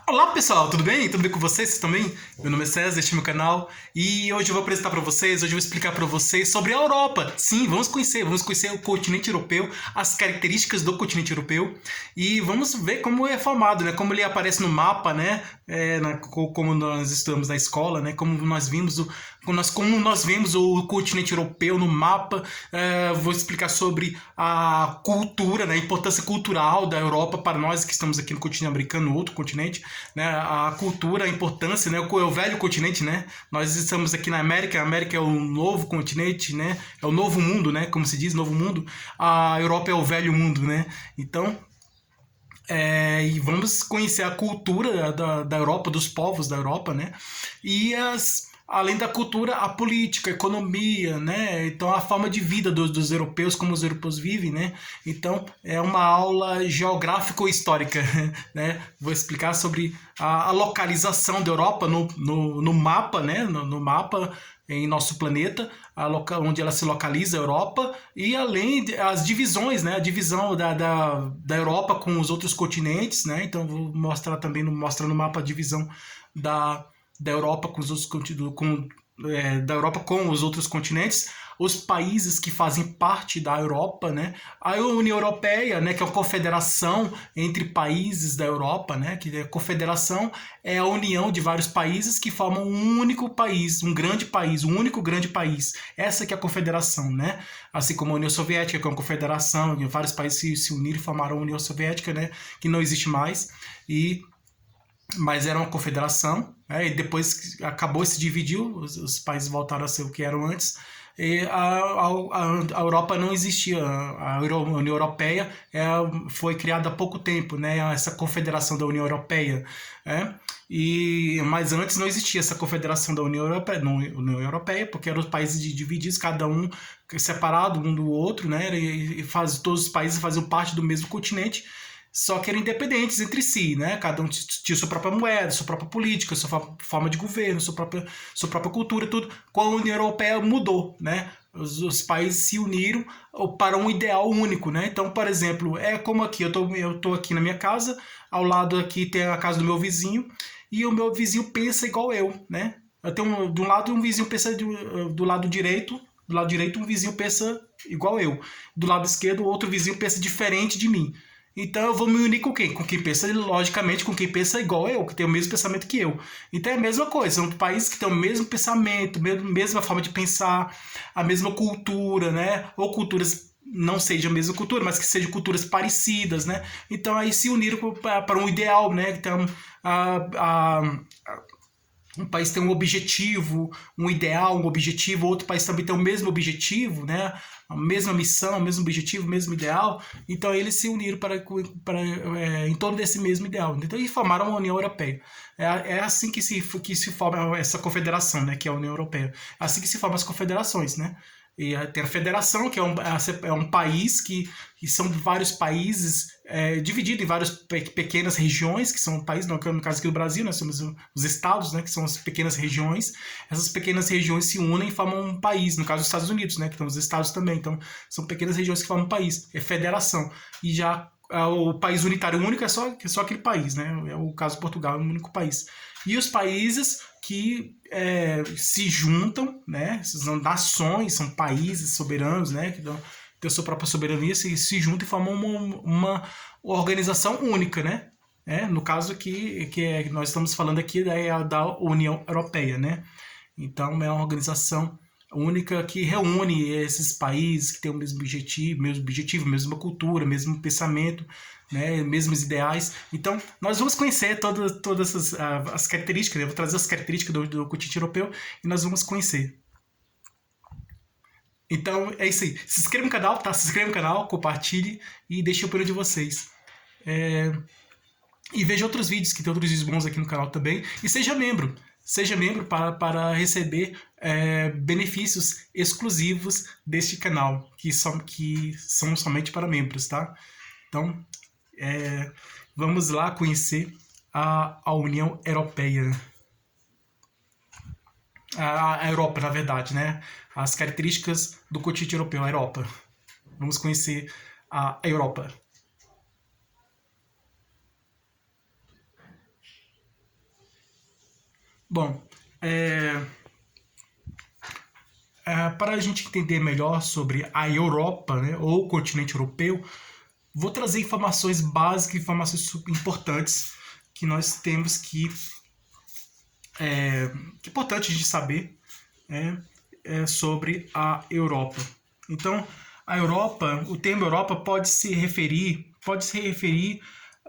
Olá pessoal, tudo bem? Tudo bem com vocês? Vocês também? Meu nome é César, este é meu canal e hoje eu vou apresentar para vocês, hoje eu vou explicar para vocês sobre a Europa. Sim, vamos conhecer o continente europeu, as características do continente europeu e vamos ver como é formado, né? Como ele aparece no mapa, né? Como nós estudamos na escola, né? Como nós vemos o continente europeu no mapa. Vou explicar sobre a cultura, né? A importância cultural da Europa para nós que estamos aqui no continente americano, outro continente, né, a cultura, a importância, né, o velho continente, né, nós estamos aqui na América, a América é o novo continente, né, é o novo mundo, né, como se diz, novo mundo, a Europa é o velho mundo, né, então e vamos conhecer a cultura da Europa, dos povos da Europa, né? Além da cultura, a política, a economia, né? Então, a forma de vida dos europeus, como os europeus vivem, né? Então, é uma aula geográfico-histórica, né? Vou explicar sobre a localização da Europa no mapa, né? No mapa em nosso planeta, onde ela se localiza, a Europa, e além as divisões, né? A divisão da Europa com os outros continentes, né? Então vou mostrar também, mostra no mapa a divisão da Europa com os outros da Europa com os outros continentes, os países que fazem parte da Europa, né? A União Europeia, né, que é uma confederação entre países da Europa, né? Que a confederação é a união de vários países que formam um único país, um grande país, um único grande país. Essa que é a confederação, né? Assim como a União Soviética, que é uma confederação, vários países se uniram e formaram a União Soviética, né? Que não existe mais. Mas era uma confederação, né? E depois acabou, se dividiu, os países voltaram a ser o que eram antes, e a Europa não existia, a União Europeia foi criada há pouco tempo, né? Essa confederação da União Europeia, né? Mas antes não existia essa confederação da União Europeia, porque eram os países divididos, cada um separado um do outro, né? Todos os países faziam parte do mesmo continente, só que eram independentes entre si, né? Cada um tinha sua própria moeda, sua própria política, sua forma de governo, sua própria cultura, tudo. Com a União Europeia mudou, né? Os países se uniram para um ideal único, né? Então, por exemplo, é como aqui, eu tô aqui na minha casa, ao lado aqui tem a casa do meu vizinho, e o meu vizinho pensa igual eu, né? Eu tenho de um lado um vizinho pensa do lado direito um vizinho pensa igual eu. Do lado esquerdo, o outro vizinho pensa diferente de mim. Então eu vou me unir com quem? Com quem pensa, logicamente, com quem pensa igual eu, que tem o mesmo pensamento que eu. Então é a mesma coisa, são países que têm o mesmo pensamento, mesma forma de pensar, a mesma cultura, né? Ou culturas não sejam a mesma cultura, mas que sejam culturas parecidas, né? Então aí se uniram para um ideal, né? Então a, um país tem um objetivo, um ideal, um objetivo, outro país também tem o mesmo objetivo, né? A mesma missão, o mesmo objetivo, o mesmo ideal. Então eles se uniram em torno desse mesmo ideal. Então eles formaram a União Europeia. É assim que se forma essa confederação, né? Que é a União Europeia. É assim que se formam as confederações, né? E tem a federação, que é um país que são vários países divididos em várias pequenas regiões, que são países, no caso aqui do Brasil, nós temos os estados, né, que são as pequenas regiões. Essas pequenas regiões se unem e formam um país, no caso dos Estados Unidos, né, que estão os estados também. Então, são pequenas regiões que formam um país, é federação. E já o país unitário único é só aquele país, né? É o caso de Portugal, é um único país. E os países que se juntam, né? São nações, são países soberanos, né? Que têm sua própria soberania, se juntam e formam uma organização única, né? No caso que nós estamos falando aqui da União Europeia, né? Então é uma organização única que reúne esses países que têm o mesmo objetivo, mesma cultura, mesmo pensamento, né, mesmos ideais. Então, nós vamos conhecer todas as características, né? Eu vou trazer as características do continente europeu e nós vamos conhecer. Então, é isso aí. Se inscreva no canal, tá? Se inscreva no canal, compartilhe e deixe a opinião de vocês. E veja outros vídeos, que tem outros vídeos bons aqui no canal também. E seja membro. Seja membro para receber benefícios exclusivos deste canal, que são somente para membros, tá? Então, vamos lá conhecer a União Europeia. A Europa, na verdade, né? As características do continente europeu, a Europa. Vamos conhecer a Europa. Bom, é, para a gente entender melhor sobre a Europa, né, ou o continente europeu, vou trazer informações básicas, informações super importantes que nós temos que é importante de saber, né, sobre a Europa. Então, a Europa, o termo Europa pode se referir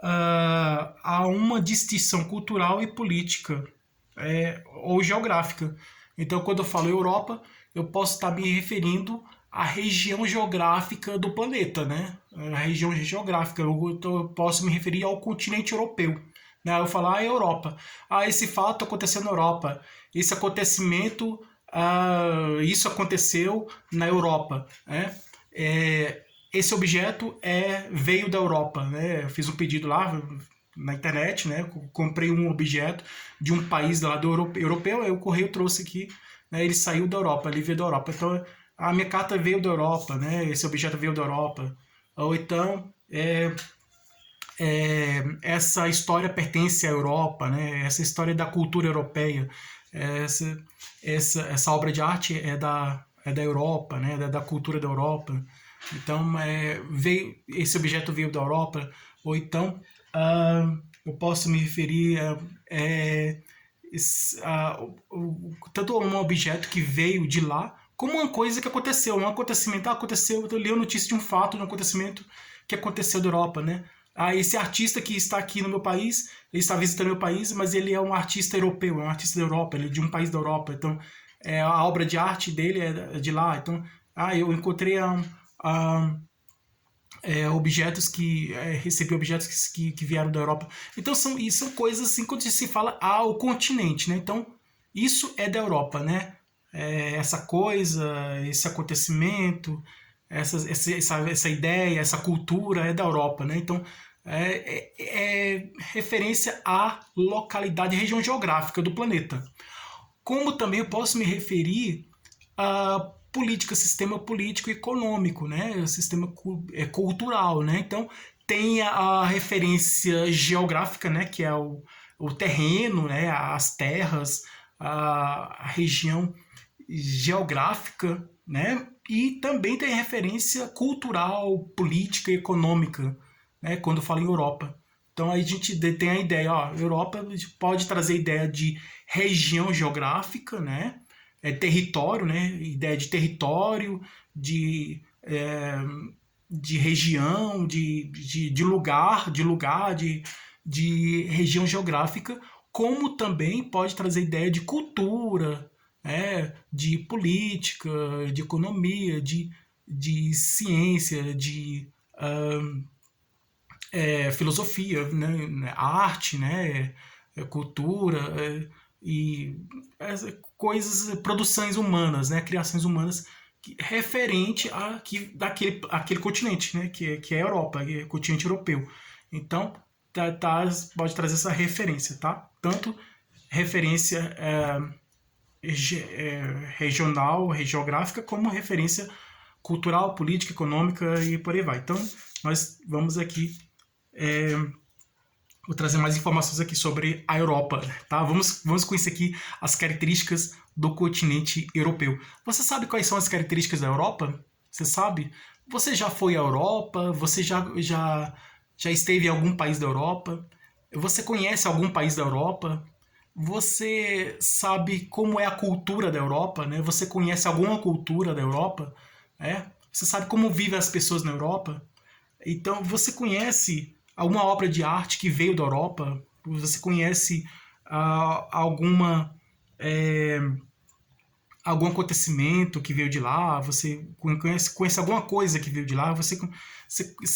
a uma distinção cultural e política, ou geográfica. Então, quando eu falo Europa, eu posso estar me referindo à região geográfica do planeta, né? A região geográfica, eu posso me referir ao continente europeu. Né? Eu falar Europa. Esse fato aconteceu na Europa. Esse acontecimento, isso aconteceu na Europa. Né? Esse objeto veio da Europa. Né? Eu fiz um pedido lá na internet, né? Comprei um objeto de um país lá do europeu, aí o correio trouxe aqui, né? Ele saiu da Europa, ele veio da Europa. Então, a minha carta veio da Europa, né? Esse objeto veio da Europa. Ou então, essa história pertence à Europa, né? Essa história da cultura europeia, essa obra de arte é da Europa, né? Da cultura da Europa. Então, esse objeto veio da Europa. Ou então, eu posso me referir tanto a um objeto que veio de lá, como uma coisa que aconteceu, um acontecimento. Aconteceu, eu li a notícia de um fato, de um acontecimento que aconteceu da Europa, né? Esse artista que está aqui no meu país, ele está visitando meu país, mas ele é um artista europeu, é um artista da Europa, ele é de um país da Europa. Então, a obra de arte dele é de lá. Então, eu encontrei objetos recebi objetos que vieram da Europa. Então, são coisas assim, quando se fala o continente, né? Então, isso é da Europa, né? Essa coisa, esse acontecimento, essa ideia, essa cultura é da Europa, né? Então, é referência à localidade, região geográfica do planeta. Como também eu posso me referir a política, sistema político e econômico, né? Sistema cultural, né? Então, tem a referência geográfica, né? Que é o terreno, né? As terras, a região geográfica, né? E também tem referência cultural, política e econômica, né? Quando fala em Europa. Então aí a gente tem a ideia, Europa pode trazer a ideia de região geográfica, né? Território, né? Ideia de território, de região, de lugar, de região geográfica, como também pode trazer ideia de cultura, de política, de economia, de ciência, de filosofia, né, arte, né, cultura, e coisas, produções humanas, né, criações humanas referente daquele continente, né, que é a Europa, que é o continente europeu. Então, pode trazer essa referência, tá? Tanto referência regional, geográfica, como referência cultural, política, econômica e por aí vai. Então, nós vamos aqui vou trazer mais informações aqui sobre a Europa, tá? Vamos conhecer aqui as características do continente europeu. Você sabe quais são as características da Europa? Você sabe? Você já foi à Europa? Você já esteve em algum país da Europa? Você conhece algum país da Europa? Você sabe como é a cultura da Europa, né? Você conhece alguma cultura da Europa? Você sabe como vivem as pessoas na Europa? Então, você conhece alguma obra de arte que veio da Europa? Você conhece algum acontecimento que veio de lá? Você conhece alguma coisa que veio de lá? Você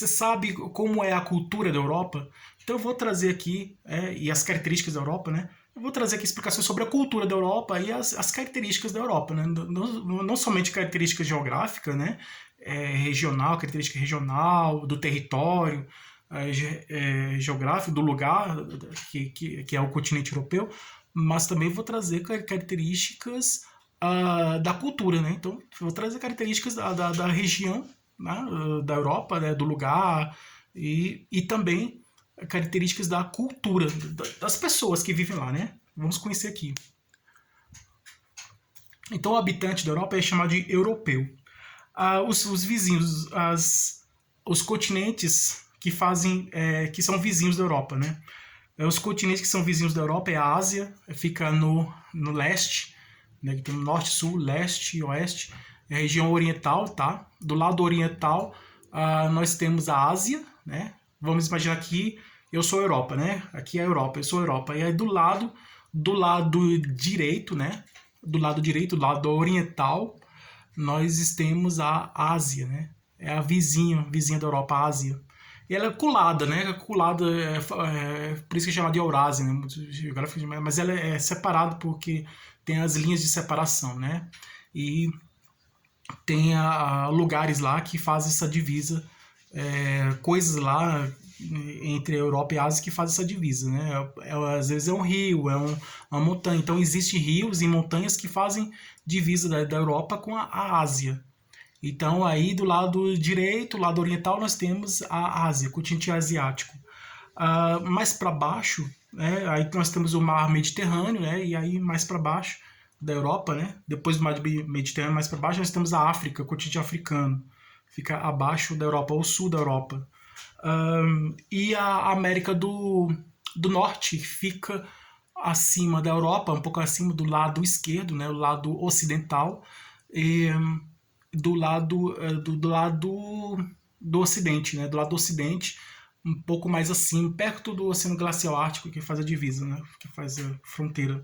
sabe como é a cultura da Europa? Então, eu vou trazer aqui, e as características da Europa, né? Eu vou trazer aqui explicações sobre a cultura da Europa e as características da Europa, né? Não somente características geográficas, né? Regional, característica regional, do território, geográfico, do lugar, que é o continente europeu, mas também vou trazer características da cultura, né? Então, vou trazer características da região, né? Da Europa, né? Do lugar, e também características da cultura, das pessoas que vivem lá, né? Vamos conhecer aqui. Então, o habitante da Europa é chamado de europeu. Os vizinhos, os continentes que fazem, que são vizinhos da Europa, né? Os continentes que são vizinhos da Europa é a Ásia, fica no leste, né? Que tem norte, sul, leste e oeste, é a região oriental, tá? Do lado oriental, nós temos a Ásia, né? Vamos imaginar que eu sou a Europa, né? Aqui é a Europa, eu sou a Europa. E aí do lado direito, né? Do lado oriental, nós temos a Ásia, né? É a vizinha da Europa, a Ásia. E ela é colada, né? Colada, por isso que é chamada de Eurásia, né? Mas ela é separada porque tem as linhas de separação, né? E tem lugares lá que fazem essa divisa, coisas lá entre a Europa e a Ásia que fazem essa divisa, né? Às vezes é um rio, uma montanha. Então existem rios e montanhas que fazem divisa da Europa com a Ásia. Então aí do lado direito, lado oriental, nós temos a Ásia, o continente asiático. Mais para baixo, né, aí nós temos o mar Mediterrâneo, né, e aí mais para baixo da Europa, né, depois do mar Mediterrâneo mais para baixo, nós temos a África, o continente africano, fica abaixo da Europa, ou sul da Europa. E a América do Norte fica acima da Europa, um pouco acima do lado esquerdo, né, o lado ocidental, e do lado do Ocidente, né, do lado do Ocidente, um pouco mais acima, perto do Oceano Glacial Ártico, que faz a divisa, né, que faz a fronteira.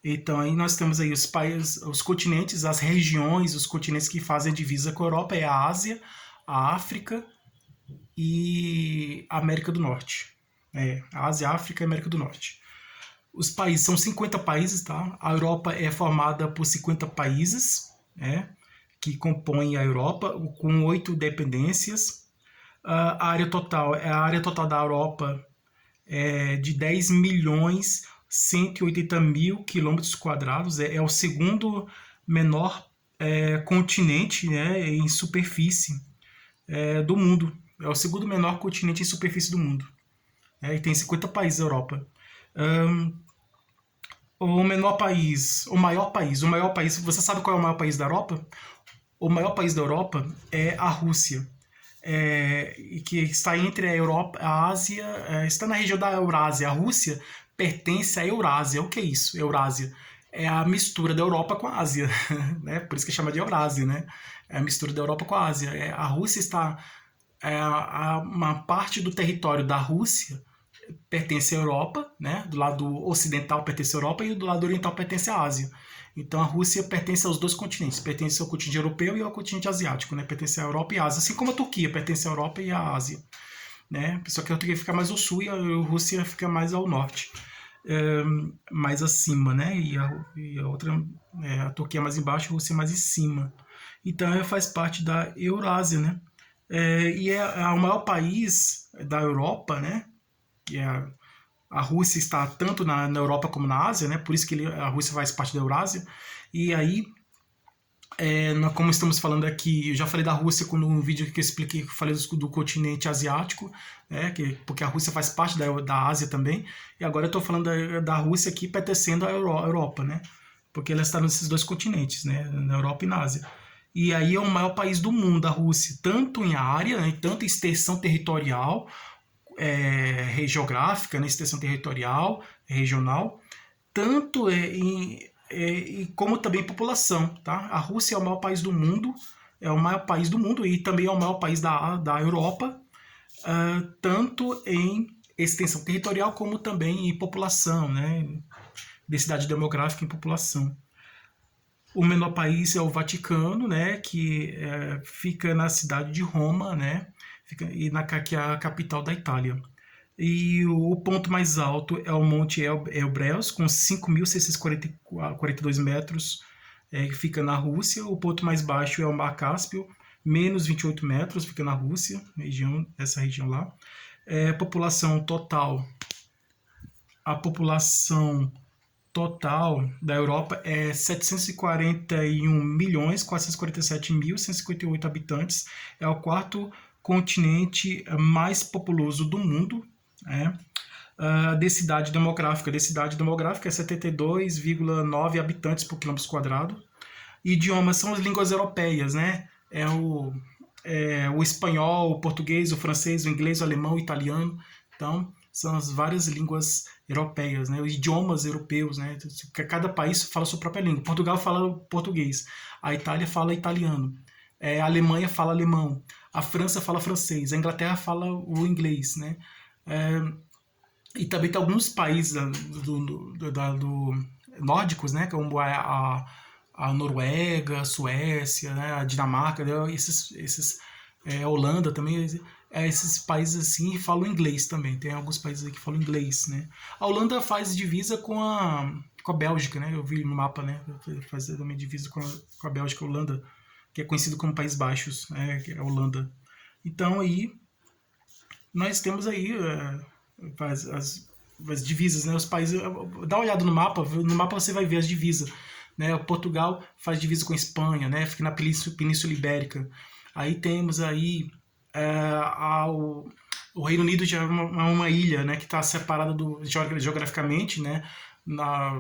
Então aí nós temos aí os países, os continentes, as regiões, os continentes que fazem a divisa com a Europa é a Ásia, a África e a América do Norte. A Ásia, a África e a América do Norte. Os países são 50 países, tá? A Europa é formada por 50 países, que compõem a Europa, com 8 dependências. A área total da Europa é de 10 milhões 180 mil quilômetros quadrados, é o segundo menor continente, né, em superfície do mundo. É o segundo menor continente em superfície do mundo. E tem 50 países na Europa. O maior país, você sabe qual é o maior país da Europa? O maior país da Europa é a Rússia, que está entre a Europa, a Ásia, está na região da Eurásia. A Rússia pertence à Eurásia. O que é isso, Eurásia? É a mistura da Europa com a Ásia, né? Por isso que chama de Eurásia, né? É a mistura da Europa com a Ásia. A Rússia está, uma parte do território da Rússia pertence à Europa, né? Do lado ocidental pertence à Europa e do lado oriental pertence à Ásia. Então a Rússia pertence aos dois continentes, pertence ao continente europeu e ao continente asiático, né? Pertence à Europa e à Ásia, assim como a Turquia pertence à Europa e à Ásia, né? Só que a Turquia fica mais ao sul e a Rússia fica mais ao norte, mais acima, né? E a outra, a Turquia mais embaixo, a Rússia mais em cima. Então ela faz parte da Eurásia, né? E é o maior país da Europa, né? Que a Rússia está tanto na Europa como na Ásia, né? Por isso que a Rússia faz parte da Eurásia. E aí, como estamos falando aqui, eu já falei da Rússia no vídeo que eu expliquei, falei do continente asiático, porque a Rússia faz parte da Ásia também. E agora eu estou falando da Rússia aqui pertencendo à Europa, né? Porque ela está nesses dois continentes, né? Na Europa e na Ásia. E aí é o maior país do mundo, a Rússia, tanto em área, né? Tanto em extensão territorial, geográfica, né, extensão territorial, regional, tanto como também população. Tá? A Rússia é o maior país do mundo, e também é o maior país da Europa, tanto em extensão territorial como também em população, né, densidade demográfica em população. O menor país é o Vaticano, né, que fica na cidade de Roma, né, que é a capital da Itália. E o ponto mais alto é o Monte Elbrus, com 5.642 metros, que fica na Rússia. O ponto mais baixo é o Mar Cáspio, menos 28 metros, fica na Rússia, essa região lá. População total. A população total da Europa é 741.447.158 habitantes. É o quarto continente mais populoso do mundo. Densidade demográfica é 72,9 habitantes por quilômetro quadrado. Idiomas são as línguas europeias, né? O espanhol, o português, o francês, o inglês, o alemão, o italiano. Então, são as várias línguas europeias, né? Os idiomas europeus, né? Cada país fala a sua própria língua. Portugal fala português, a Itália fala italiano, a Alemanha fala alemão, a França fala francês, a Inglaterra fala o inglês, né? É, e também tem alguns países do nórdicos, né? Como a Noruega, a Suécia, né? A Dinamarca, né? A Holanda também, esses países assim falam inglês também. Tem alguns países aí que falam inglês, né? A Holanda faz divisa com a Bélgica, né? Eu vi no mapa, né? Faz também divisa com a Bélgica, a Holanda, que é conhecido como Países Baixos, né? Que é a Holanda. Então aí nós temos aí as divisas, né? Os países, dá uma olhada no mapa você vai ver as divisas, né? Portugal faz divisa com a Espanha, né? Fica na Península Ibérica. Aí temos aí o Reino Unido já é uma ilha, né? Que está separada geograficamente, né?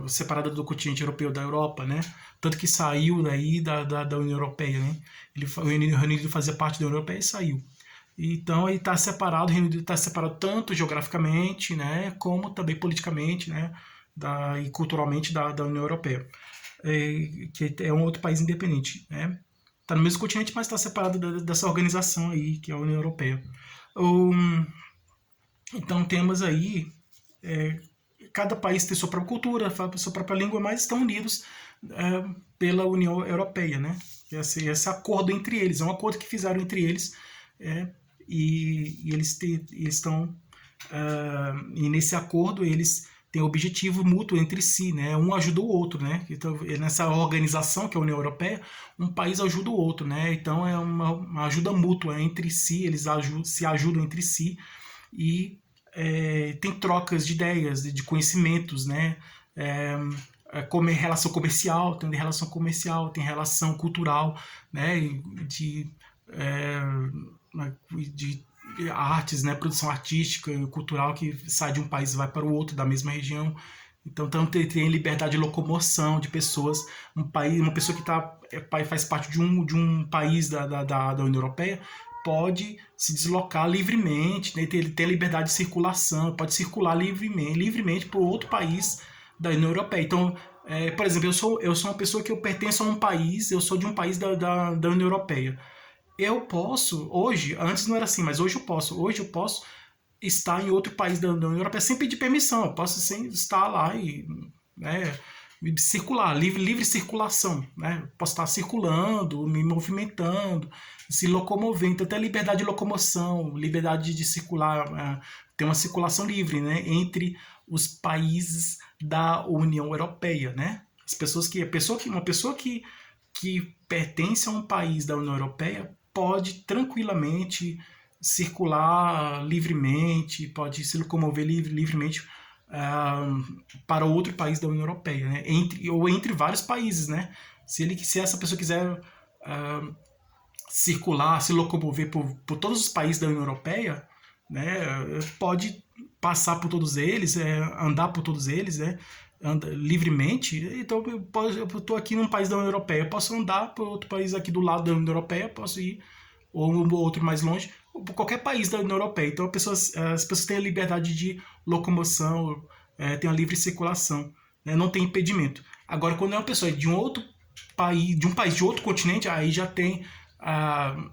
Separada do continente europeu da Europa, né? Tanto que saiu daí da União Europeia, né? O Reino Unido fazia parte da União Europeia e saiu. Então ele está separado, o Reino Unido está separado tanto geograficamente, né, como também politicamente, né, e culturalmente da União Europeia, que é um outro país independente, né. Está no mesmo continente, mas está separado dessa organização aí, que é a União Europeia. Então temos aí, cada país tem sua própria cultura, sua própria língua, mas estão unidos pela União Europeia, né. Esse acordo entre eles, é um acordo que fizeram entre eles, e eles estão e nesse acordo eles têm objetivo mútuo entre si, né? Um ajuda o outro, né? Então, nessa organização que é a União Europeia, um país ajuda o outro, né? Então é uma ajuda mútua entre si, eles se ajudam entre si e tem trocas de ideias, de conhecimentos, né? Como relação comercial, tem relação cultural, né? De artes, né, produção artística e cultural que sai de um país e vai para o outro da mesma região. Então tem liberdade de locomoção de pessoas. Uma pessoa que faz parte de um país da União Europeia pode se deslocar livremente, né, tem liberdade de circulação, pode circular livremente para outro país da União Europeia. Então, por exemplo, eu sou uma pessoa que eu pertenço a um país, eu sou de um país da União Europeia. Eu posso, hoje, antes não era assim, mas hoje eu posso estar em outro país da União Europeia sem pedir permissão. Eu posso estar lá e, né, circular, livre circulação, né? Posso estar circulando, me movimentando, se locomovendo. Então tem a liberdade de locomoção, liberdade de circular, tem uma circulação livre, né, entre os países da União Europeia, né? Uma pessoa que pertence a um país da União Europeia pode tranquilamente circular livremente, pode se locomover livremente para outro país da União Europeia, né? Entre vários países, né? Se essa pessoa quiser circular, se locomover por todos os países da União Europeia, né? Pode passar por todos eles, andar por todos eles, né? Livremente. Então eu estou aqui num país da União Europeia, eu posso andar para outro país aqui do lado da União Europeia, posso ir ou um outro mais longe, ou por qualquer país da União Europeia. Então as pessoas têm a liberdade de locomoção, têm a livre circulação, né? Não tem impedimento. Agora, quando é uma pessoa de um outro país, de outro continente, aí já tem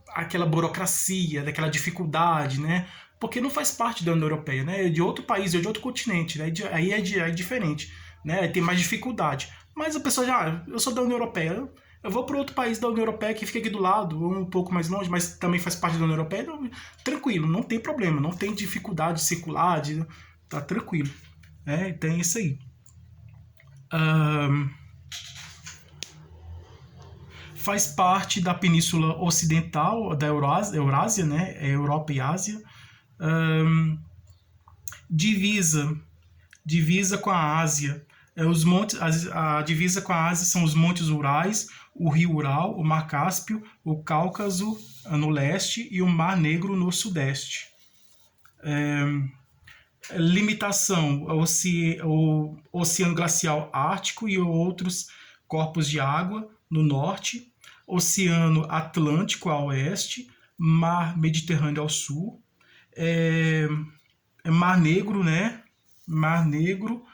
aquela burocracia, daquela dificuldade, né? Porque não faz parte da União Europeia, né? É de outro país, é de outro continente, né? Aí é diferente, né? Tem mais dificuldade. Mas a pessoa eu sou da União Europeia, eu vou para outro país da União Europeia que fica aqui do lado, um pouco mais longe, mas também faz parte da União Europeia, então, tranquilo, não tem problema, não tem dificuldade de circular, tá tranquilo, né? Então é isso aí. Faz parte da Península Ocidental da Eurásia, né? Europa e Ásia. Divisa com a Ásia. A divisa com a Ásia são os Montes Urais, o Rio Ural, o Mar Cáspio, o Cáucaso no leste e o Mar Negro no sudeste. Limitação: o Oceano Glacial Ártico e outros corpos de água, no norte, Oceano Atlântico a oeste, Mar Mediterrâneo ao sul, é, Mar Negro, né? Mar Negro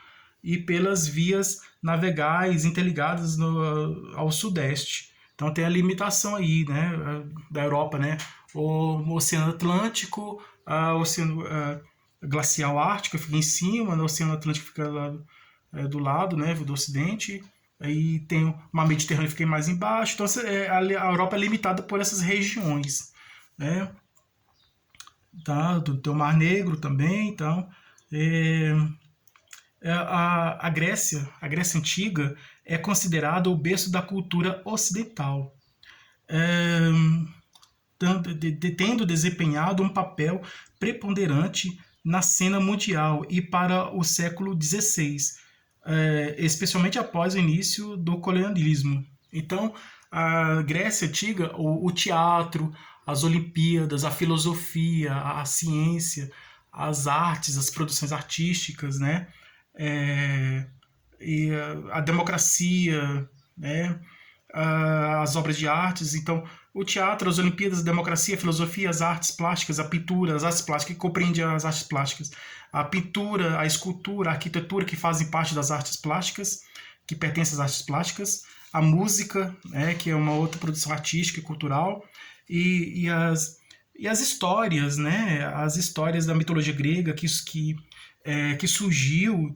e pelas vias navegais interligadas ao sudeste. Então tem a limitação aí, né, da Europa, né? O Oceano Atlântico, o Oceano Glacial Ártico fica em cima, o Oceano Atlântico fica lá, do lado, né, do ocidente. Aí tem o Mar Mediterrâneo que fica mais embaixo. Então a Europa é limitada por essas regiões, né? Tá? Tem o Mar Negro também, então é, a Grécia Antiga é considerada o berço da cultura ocidental, é, tendo desempenhado um papel preponderante na cena mundial e para o século XVI, especialmente após o início do colonialismo. Então, a Grécia Antiga, o teatro, as Olimpíadas, a filosofia, a ciência, as artes, as produções artísticas, né? É, e a democracia, né? As obras de artes. Então, o teatro, as Olimpíadas, a democracia, a filosofia, as artes plásticas, a pintura, as artes plásticas, que compreende as artes plásticas, a pintura, a escultura, a arquitetura, que fazem parte das artes plásticas, que pertencem às artes plásticas, a música, né, que é uma outra produção artística e cultural, e as histórias, né, as histórias da mitologia grega que surgiu,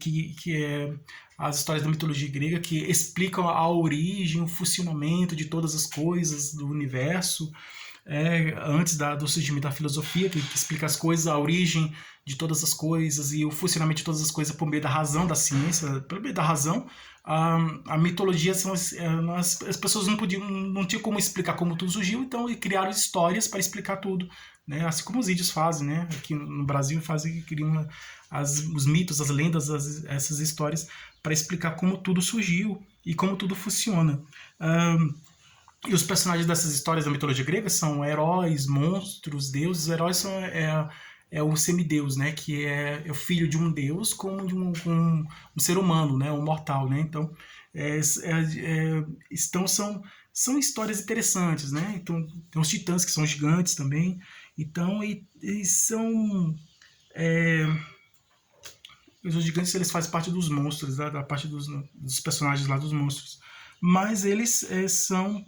as histórias da mitologia grega que explicam a origem, o funcionamento de todas as coisas do universo, antes do surgimento da filosofia, que explica as coisas, a origem de todas as coisas e o funcionamento de todas as coisas por meio da razão, da ciência, por meio da razão. A mitologia as pessoas não tinham como explicar como tudo surgiu, então criaram histórias para explicar tudo, né? Assim como os índios fazem, né? Aqui no Brasil criam os mitos, as lendas, essas histórias para explicar como tudo surgiu e como tudo funciona. E os personagens dessas histórias da mitologia grega são heróis, monstros, deuses. Os heróis é o semideus, né? Que é o filho de um deus como de um ser humano, né? Um mortal, né? Então, são histórias interessantes, né? Então, tem os titãs que são gigantes também. Então, e são... os gigantes, eles fazem parte dos monstros, da parte dos personagens lá dos monstros. Mas eles são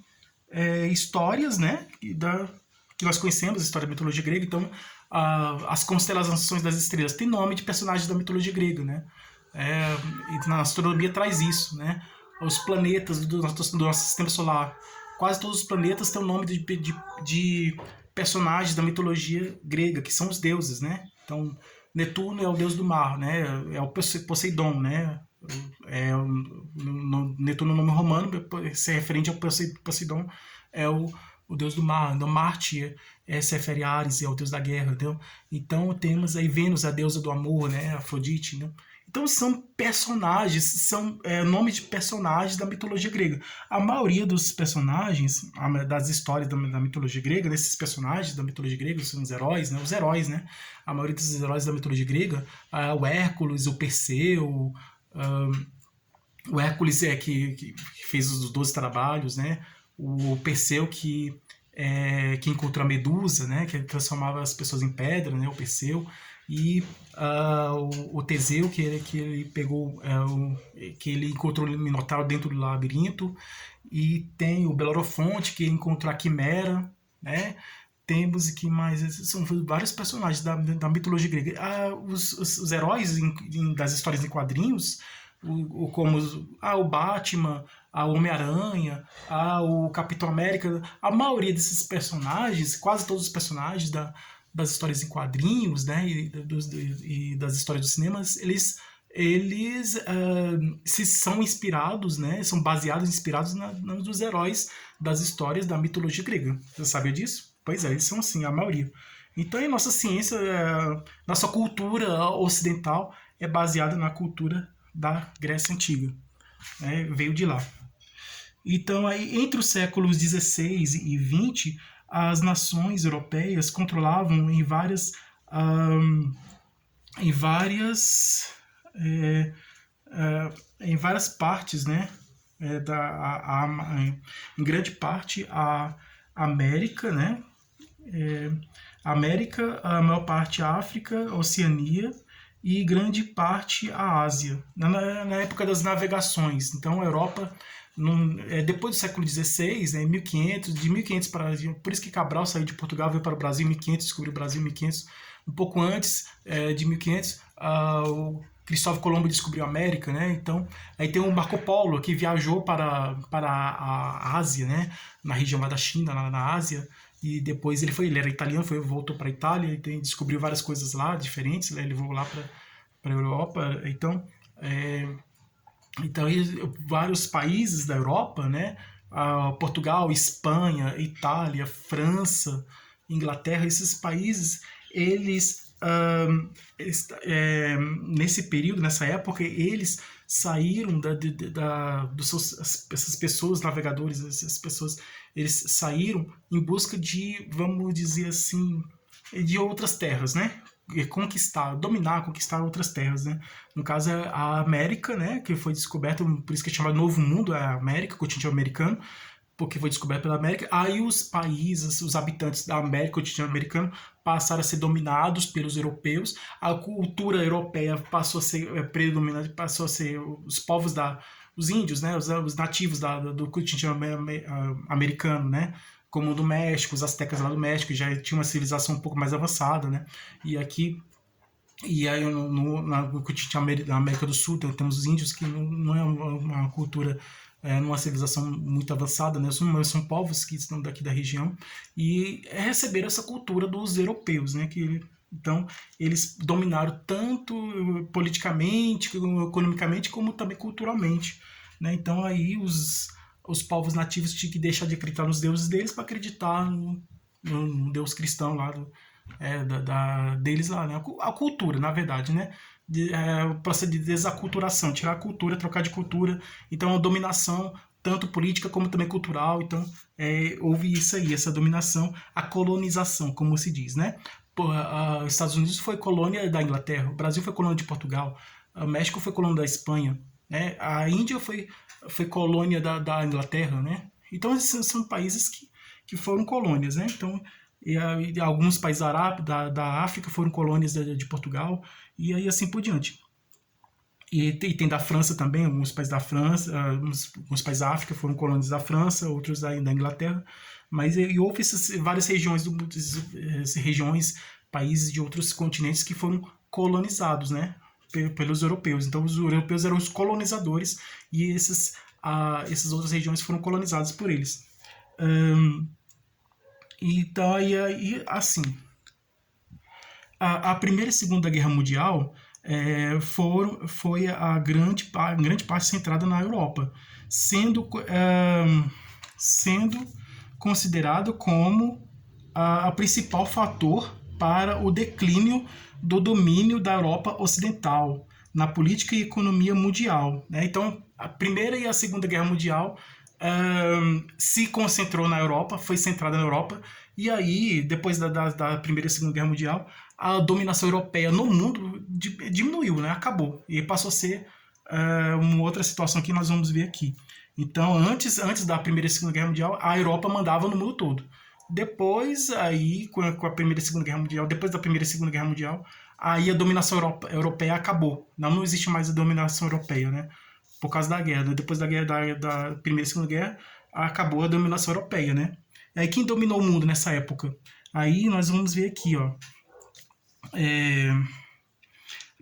histórias, né, que nós conhecemos, a história da mitologia grega. Então, as constelações das estrelas tem nome de personagens da mitologia grega, né? E na astronomia traz isso, né? Os planetas do nosso sistema solar, quase todos os planetas têm o nome de personagens da mitologia grega, que são os deuses, né? Então, Netuno é o deus do mar, né? É o Poseidon, né? Netuno, no nome romano, se referente ao Poseidon, é o deus do mar. Então, Marte se refere a Ares, é o deus da guerra, entendeu? Então temos aí Vênus, a deusa do amor, né? Afrodite, né? Então são personagens, são nomes de personagens da mitologia grega. A maioria dos personagens, das histórias da mitologia grega, desses personagens da mitologia grega, são os heróis, né? Os heróis, né? A maioria desses heróis da mitologia grega, o Hércules, o Perseu, o Hércules que fez os 12 trabalhos, né? O Perseu que encontrou a Medusa, né? Que transformava as pessoas em pedra, né? O Perseu. E o Teseu, que ele pegou, que ele encontrou o Minotauro dentro do labirinto. E tem o Belerofonte, que encontrou a Quimera, né? Temos que mais, são vários personagens da mitologia grega. Os heróis das histórias em quadrinhos, como o Batman, o Homem-Aranha, o Capitão América, a maioria desses personagens, quase todos os personagens das histórias em quadrinhos, né, e das histórias dos cinemas, eles se são inspirados, né, são baseados, inspirados nos heróis das histórias da mitologia grega. Você sabia disso? Pois é, eles são assim, a maioria. Então, a nossa ciência, nossa cultura ocidental é baseada na cultura da Grécia Antiga, né? Veio de lá. Então, aí, entre os séculos XVI e XX, as nações europeias controlavam em várias partes, né, em grande parte a América, né? América, a maior parte a África, Oceania e grande parte a Ásia, na época das navegações. Então a Europa, depois do século XVI, né, 1500, de 1500 para... Por isso que Cabral saiu de Portugal, veio para o Brasil em 1500, descobriu o Brasil em 1500. Um pouco antes de 1500, o Cristóvão Colombo descobriu a América, né? Então, aí tem o Marco Polo, que viajou para a Ásia, né? Na região lá da China, na Ásia, e depois ele era italiano, voltou para a Itália e descobriu várias coisas lá diferentes, né? Ele voou lá para a Europa. Então, vários países da Europa, né? Portugal, Espanha, Itália, França, Inglaterra, esses países, eles nesse período, nessa época, eles saíram essas pessoas, navegadores, essas pessoas, eles saíram em busca de, vamos dizer assim, de outras terras, né? Conquistar outras terras, né? No caso, a América, né? Que foi descoberta, por isso que é chamado Novo Mundo, é a América, o continente americano, porque foi descoberto pela América. Aí os países, os habitantes da América, o continente americano, passaram a ser dominados pelos europeus. A cultura europeia passou a ser predominante, passou a ser os povos os índios, né, os nativos do continente americano, né, como o do México, os astecas lá do México já tinha uma civilização um pouco mais avançada, né, e aí no continente da América do Sul temos os índios, que não é uma cultura, numa civilização muito avançada, né? São povos que estão daqui da região e receberam essa cultura dos europeus, né? Então, eles dominaram tanto politicamente, economicamente, como também culturalmente, né? Então, aí os povos nativos tinham que deixar de acreditar nos deuses deles para acreditar no Deus cristão lá deles lá, né? A cultura, na verdade, né? O processo de desaculturação, tirar a cultura, trocar de cultura. Então, a dominação, tanto política como também cultural. Então, houve isso aí, essa dominação, a colonização, como se diz, né? Os Estados Unidos foi colônia da Inglaterra, o Brasil foi colônia de Portugal, o México foi colônia da Espanha, né? A Índia foi colônia da Inglaterra, né? Então, esses são países que foram colônias, né? Então, e alguns países da África foram colônias de Portugal, e aí assim por diante. E tem da França também, alguns países da França, alguns países da África foram colônias da França, outros da Inglaterra, mas houve várias regiões, países de outros continentes que foram colonizados, né, pelos europeus. Então os europeus eram os colonizadores e essas outras regiões foram colonizadas por eles. Então, aí assim, a Primeira e Segunda Guerra Mundial foi a grande parte centrada na Europa, sendo considerado como a principal fator para o declínio do domínio da Europa Ocidental na política e economia mundial, né? Então, a Primeira e a Segunda Guerra Mundial se concentrou na Europa, foi centrada na Europa, e aí, depois da Primeira e Segunda Guerra Mundial, a dominação europeia no mundo diminuiu, né? Acabou, e passou a ser uma outra situação que nós vamos ver aqui. Então, antes da Primeira e Segunda Guerra Mundial, a Europa mandava no mundo todo. Depois, aí, com a Primeira e Segunda Guerra Mundial, depois da Primeira e Segunda Guerra Mundial, aí a dominação europeia acabou. Não existe mais a dominação europeia, né? Por causa da guerra. Depois da Primeira e Segunda Guerra, acabou a dominação europeia, né? E aí, quem dominou o mundo nessa época? Aí nós vamos ver aqui, ó.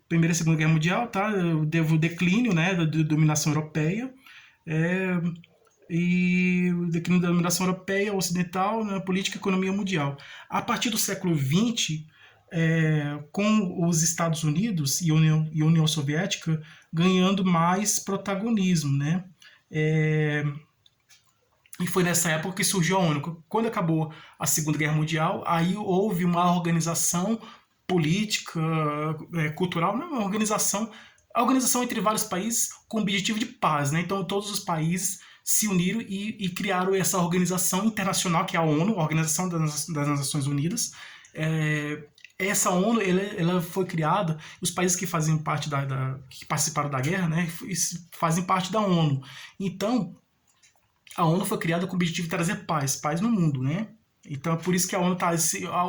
Primeira e Segunda Guerra Mundial, tá? O declínio, né, da dominação europeia. E o declínio da dominação europeia, ocidental, na política e economia mundial. A partir do século XX, com os Estados Unidos e União Soviética ganhando mais protagonismo, né? E foi nessa época que surgiu a ONU. Quando acabou a Segunda Guerra Mundial, aí houve uma organização política, cultural, uma organização entre vários países com o objetivo de paz, né? Então todos os países se uniram e criaram essa organização internacional, que é a ONU, a Organização das Nações Unidas, essa ONU ela foi criada, os países que fazem parte que participaram da guerra, né, fazem parte da ONU. Então, a ONU foi criada com o objetivo de trazer paz no mundo, né? Então é por isso que a ONU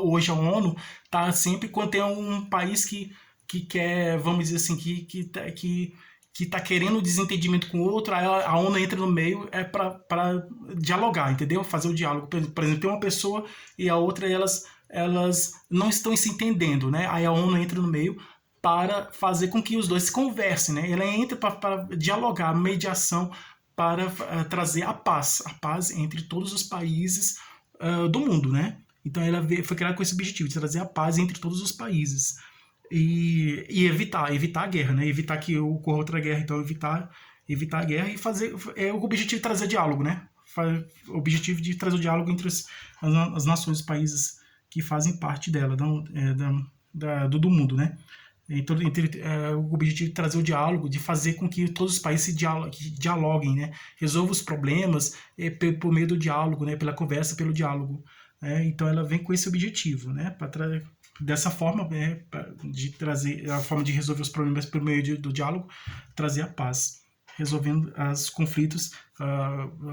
hoje a ONU tá sempre quando tem um país que quer, vamos dizer assim, que tá querendo desentendimento com o outro, aí a ONU entra no meio para dialogar, entendeu? Fazer o diálogo. Por exemplo, tem uma pessoa e a outra, elas não estão se entendendo, né? Aí a ONU entra no meio para fazer com que os dois se conversem, né? Ela entra para dialogar, mediação, para trazer a paz entre todos os países do mundo, né? Então ela foi criada com esse objetivo de trazer a paz entre todos os países e evitar a guerra, né? Evitar que ocorra outra guerra, então evitar a guerra e fazer o objetivo de trazer diálogo, né? O objetivo de trazer o diálogo entre as nações, os países que fazem parte dela, do mundo, né? Então, o objetivo de trazer o diálogo, de fazer com que todos os países dialoguem, né? Resolvam os problemas por meio do diálogo, né? Pela conversa, pelo diálogo. Então, ela vem com esse objetivo, né? Dessa forma, de trazer a forma de resolver os problemas por meio do diálogo, trazer a paz, resolvendo os conflitos,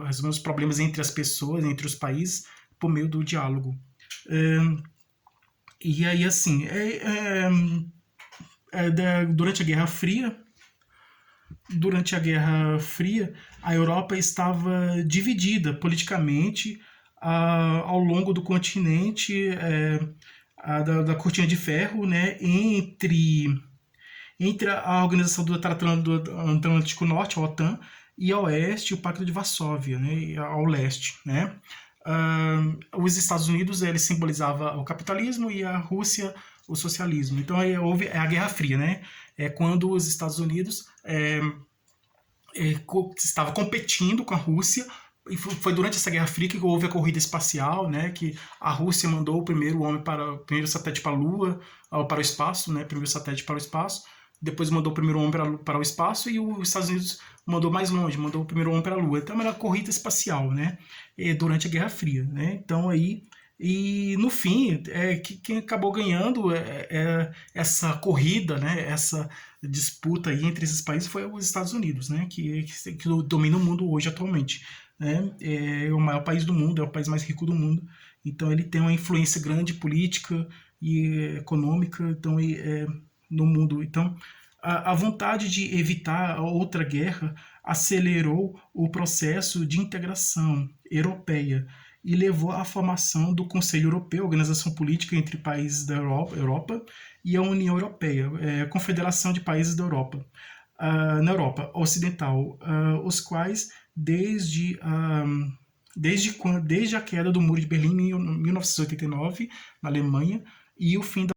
resolvendo os problemas entre as pessoas, entre os países, por meio do diálogo. E aí, assim, durante a Guerra Fria, a Europa estava dividida politicamente ao longo do continente, da cortina de ferro, né, entre a Organização do Tratado do Atlântico Norte, a OTAN, e ao oeste o Pacto de Varsóvia, né, ao leste, né. Os Estados Unidos ele simbolizava o capitalismo e a Rússia o socialismo. Então aí houve a Guerra Fria, né? É quando os Estados Unidos estava competindo com a Rússia, e foi durante essa Guerra Fria que houve a corrida espacial, né? Que a Rússia mandou o primeiro satélite para a Lua, para o espaço, né? Primeiro satélite para o espaço. Depois mandou o primeiro homem para o espaço e os Estados Unidos mandou mais longe, mandou o primeiro homem para a Lua. Então era a corrida espacial, né? Durante a Guerra Fria, né? Então aí e no fim, quem acabou ganhando essa corrida, né, essa disputa aí entre esses países foi os Estados Unidos, né, que domina o mundo hoje atualmente. Né, é o maior país do mundo, é o país mais rico do mundo, então ele tem uma influência grande política e econômica então, no mundo. Então, a vontade de evitar outra guerra acelerou o processo de integração europeia e levou à formação do Conselho Europeu, organização política entre países da Europa e a União Europeia, a Confederação de Países da Europa, na Europa Ocidental, os quais, desde a queda do Muro de Berlim em 1989, na Alemanha, e o fim da